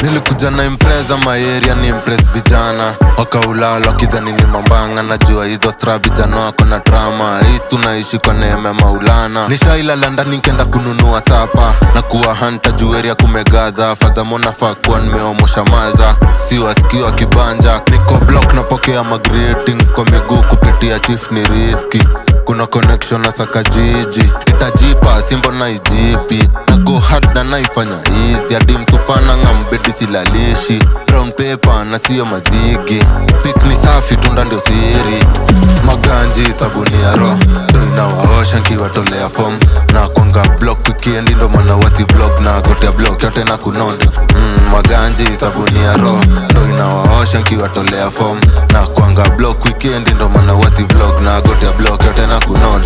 Nilikuja na impreza maeria ni impress vijana wakaulala wakidhani ni mambanga. Najua hizo stra vijana wako na drama. Hii tunaishi kwa neema Maulana. Nishailala ndani nkenda kununua sapa na kuwa hanta jueria kumegadha. Fadhamo nafaa kuwa nimeomosha madha. Si wasikii wa kibanja. Niko block napokea magreetings kwa miguu kupitia chief ni riski. Kuna connection na saka jiji. Itajipa simbo na ijipi. Na go hard na naifanya easy. Adi msupana ngambedi silalishi. Brown paper na siyo mazigi. Pick ni safi tunda ndio siri. Maganji sabuni ya roho ndo inawaosha nkiwatolea form. Na kwanga block weekend ndo mana wasi vlog. Na gotea block yote na kunod. Maganji sabuni ya roho ndo inawaosha nkiwatolea form. Na kwanga block weekend ndo mana wasi vlog. Na gotea block yote na kunod.